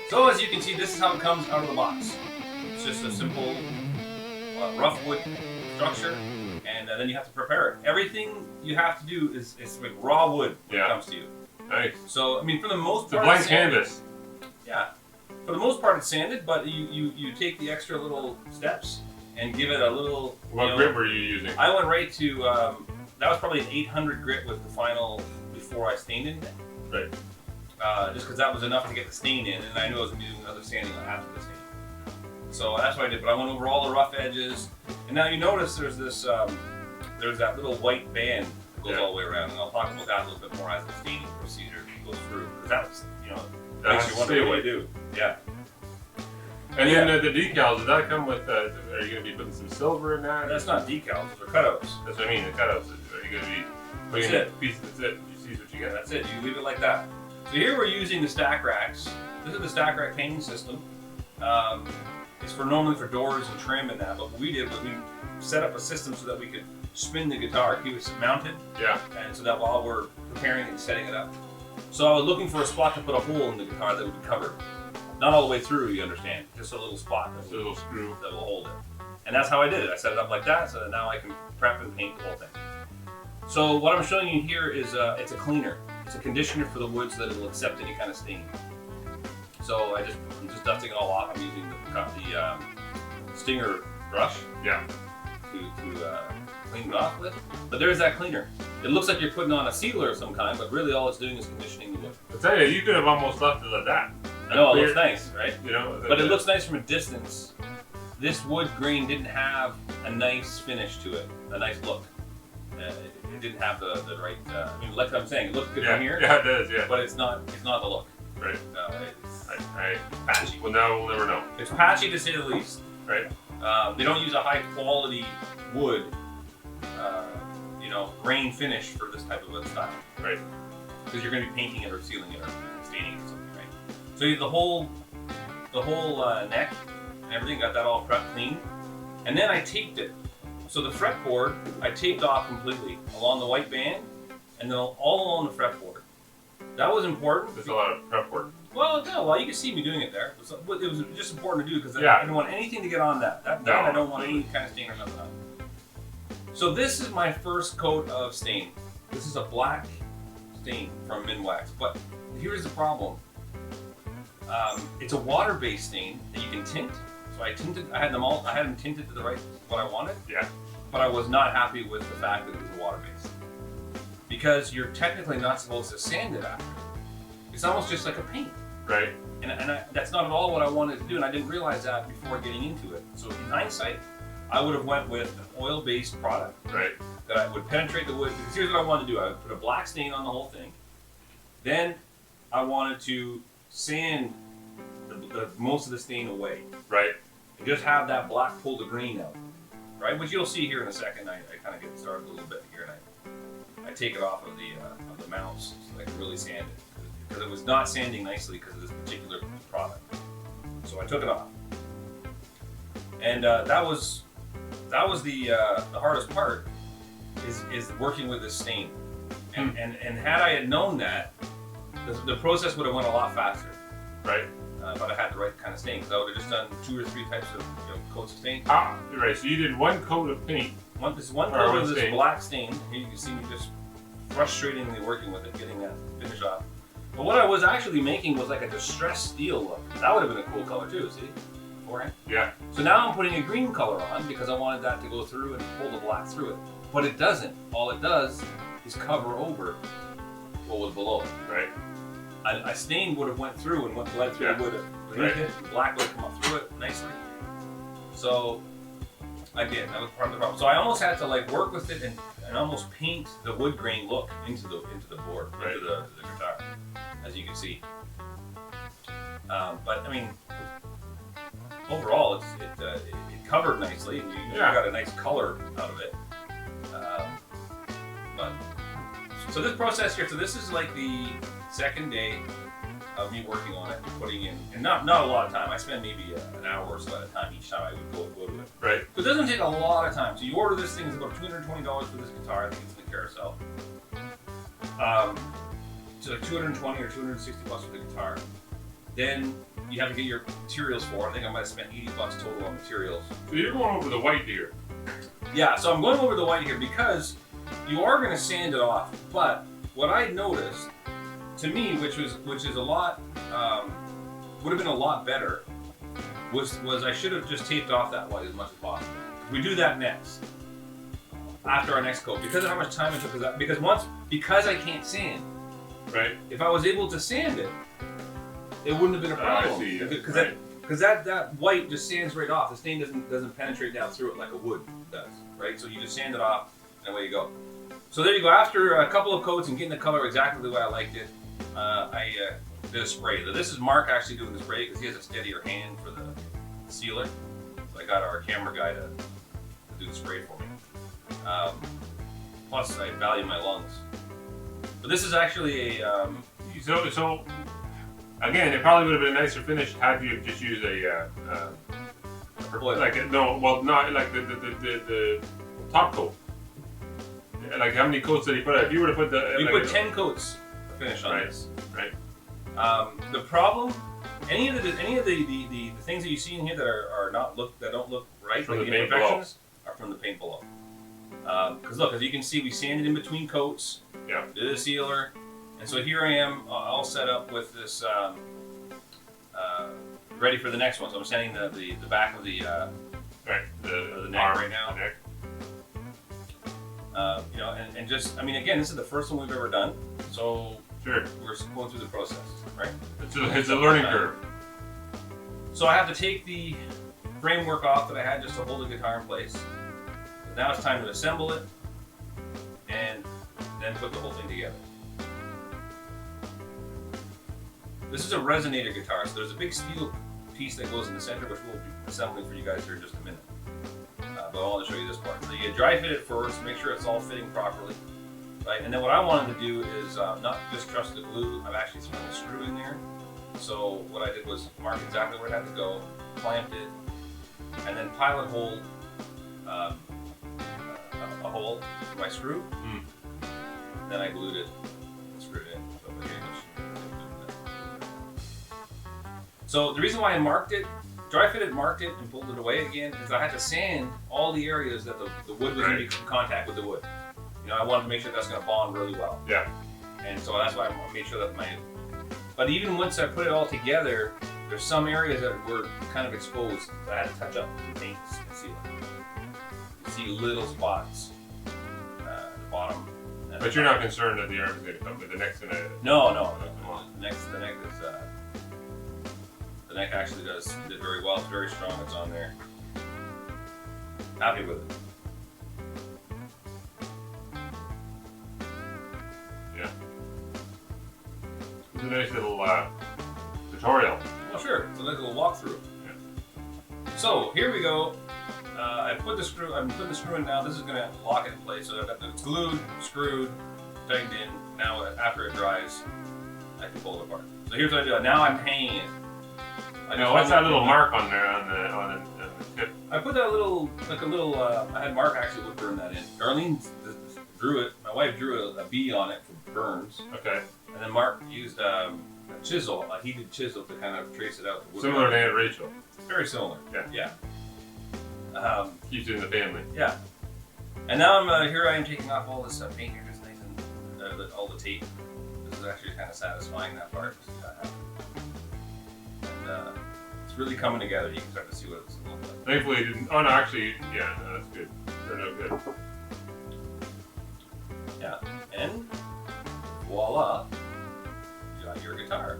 So as you can see, this is how it comes out of the box. It's just a simple rough wood structure, and then you have to prepare it. Everything you have to do is like raw wood when it comes to you. Nice. So I mean, for the most part, it's a blank canvas. Yeah, for the most part, it's sanded, but you take the extra little steps and give it a little. What grit were you using? I went right to that was probably an 800 grit was the final before I stained it. Right. Just because that was enough to get the stain in, and I knew I was going to be doing another sanding after the stain. So that's what I did. But I went over all the rough edges, and now you notice there's this there's that little white band that goes all the way around, and I'll talk about that a little bit more as the staining procedure goes through. Because that's makes you wonder what you do. Yeah. And then the decals, does that come with, are you going to be putting some silver in that? That's not decals, those are cutouts. That's what I mean, the cutouts. Are you going to be putting That's a piece, that's it, you see what you get. That's it, you leave it like that. So here we're using the stack racks. This is the stack rack painting system. It's normally for doors and trim and that, but what we did was we set up a system so that we could spin the guitar, keep it mounted. Yeah. And so that while we're preparing and setting it up. So I was looking for a spot to put a hole in the guitar that would be covered. Not all the way through, you understand. Just a little spot. Just a little screw. That will hold it. And that's how I did it. I set it up like that so that now I can prep and paint the whole thing. So what I'm showing you here is it's a cleaner. It's a conditioner for the wood so that it will accept any kind of stain. So I'm just dusting it all off. I'm using the Stinger brush. Yeah. To clean it off with. But there's that cleaner. It looks like you're putting on a sealer of some kind, but really all it's doing is conditioning the wood. I tell you, you could have almost left it at that. I know, it looks nice, right? You know, but it looks nice from a distance. This wood grain didn't have a nice finish to it, a nice look. It didn't have the right. I mean, like I'm saying, it looks good from here. Yeah, it does. Yeah. But it's not the look. Right. It's patchy. Well, now we'll never know. It's patchy to say the least. Right. They don't use a high quality wood, grain finish for this type of a style. Right. Because you're going to be painting it or sealing it or staining it or something, right? So the whole neck and everything, got that all prepped clean. And then I taped it. So the fretboard, I taped off completely along the white band and then all along the fretboard. That was important. There's a lot of prep work. Well, no, you can see me doing it there. It was just important to do because I didn't want anything to get on that. I don't want any kind of stain or nothing on it. So this is my first coat of stain. This is a black stain from Minwax, but here's the problem. It's a water-based stain that you can tint. So I had them tinted to the right what I wanted. Yeah. But I was not happy with the fact that it was water-based. Because you're technically not supposed to sand it after. It's almost just like a paint. Right. And that's not at all what I wanted to do, and I didn't realize that before getting into it. So in hindsight, I would have went with an oil-based product. Right. That I would penetrate the wood. Because here's what I wanted to do. I would put a black stain on the whole thing. Then I wanted to sand most of the stain away. Right. And just have that black pull the green out. Right? Which you'll see here in a second. I kind of get started a little bit here, and I take it off of the mounts so I can really sand it. Because it was not sanding nicely because of this particular product. So I took it off. And that was the hardest part is working with this stain. And had I had known that, the process would have went a lot faster. Right. But I had the right kind of stain because I would have just done 2 or 3 types of coats of stain. Ah, right. So you did one coat of paint. One coat of this black stain. Here you can see me just frustratingly working with it, getting that finish off. But what I was actually making was like a distressed steel look. That would have been a cool color too, see? Beforehand. Yeah. So now I'm putting a green color on because I wanted that to go through and pull the black through it. But it doesn't. All it does is cover over what was below it. Right. A stain would have went through and bled through the wood underneath it. The black would have come up through it nicely. So I did. That was part of the problem. So I almost had to work with it and almost paint the wood grain look into the board, into the guitar, as you can see. But I mean, overall, it covered nicely, and you got a nice color out of it. So this process here, so this is like the second day of me working on it, putting in, and not a lot of time. I spend maybe an hour or so at a time each time I would go to it. Right. So it doesn't take a lot of time. So you order this thing, it's about $220 for this guitar. I think it's in the carousel. So like $220 or $260 for the guitar. Then you have to get your materials for. I think I might have spent $80 total on materials. So you're going over the white here. Yeah, so I'm going over the white here because you are going to sand it off. But what I noticed, to me, which is a lot, would have been a lot better, was I should have just taped off that white as much as possible. We do that next, after our next coat, because of how much time it took. Because I can't sand. Right. If I was able to sand it, it wouldn't have been a problem. I see. Because that white just sands right off. The stain doesn't penetrate down through it like a wood does, right? So you just sand it off, and away you go. So there you go. After a couple of coats and getting the color exactly the way I liked it, I did a spray. This is Mark actually doing the spray because he has a steadier hand for the sealer. So I got our camera guy to do the spray for me. Plus, I value my lungs. But this is actually a... So again, it probably would have been a nicer finish had you just used a not like the top coat. Like how many coats did he put? If you were to put the we put 10 coats of finish on this. Right. The problem, any of the things that you see in here that don't look right, from like the imperfections, are from the paint below. Because look, as you can see, we sanded in between coats. Yeah. Did a sealer. And so here I am, all set up with this, ready for the next one. So I'm sanding the back of the neck arm, right now. The neck. You know, and just, I mean, again, this is the first one we've ever done. So Sure. we're going through the process, right? It's a learning curve. So I have to take the framework off that I had just to hold the guitar in place. But now it's time to assemble it and then put the whole thing together. This is a Resonator guitar, so there's a big steel piece that goes in the center, which we'll be assembling for you guys here in just a minute. But I want to show you this part. So you dry fit it first, make sure it's all fitting properly. Right? And then what I wanted to do is not just trust the glue, I've actually thrown a screw in there. So what I did was mark exactly where it had to go, clamped it, and then pilot hold a hole for my screw. Then I glued it and screwed it in. So the reason why I marked it, dry fitted, marked it, and pulled it away again is I had to sand all the areas that the wood was going to be in contact with the wood. You know, I wanted to make sure that's going to bond really well. Yeah. And so that's why I made sure that but even once I put it all together, there's some areas that were kind of exposed that I had to touch up and paint and seal it. You see little spots at the bottom. But you're not concerned that the arm is going to come, but the neck's going to... No. The neck actually did very well. It's very strong. It's on there. Happy with it. Yeah. It's a nice little tutorial. Well, sure. It's a nice little walkthrough. Yeah. So here we go. I'm putting the screw in now. This is going to lock it in place. So it's glued, screwed, tightened in. Now after it dries, I can pull it apart. So here's what I do. Now I'm hanging it. Now, what's that little mark on there on the tip? I put that I had Mark actually would burn that in. Darlene drew it. My wife drew a bee on it for burns. Okay. And then Mark used a chisel, a heated chisel, to kind of trace it out. Similar to Aunt Rachel. Very similar. Yeah. Keeps it in the family. Yeah. And now here I am taking off all this paint here, just nice and all the tape. This is actually kind of satisfying, that part. And it's really coming together. You can start to see what it's looking like. Thankfully, it didn't. Oh no, actually, yeah, no, that's good. Turned out good. Yeah. And voila, you got your guitar.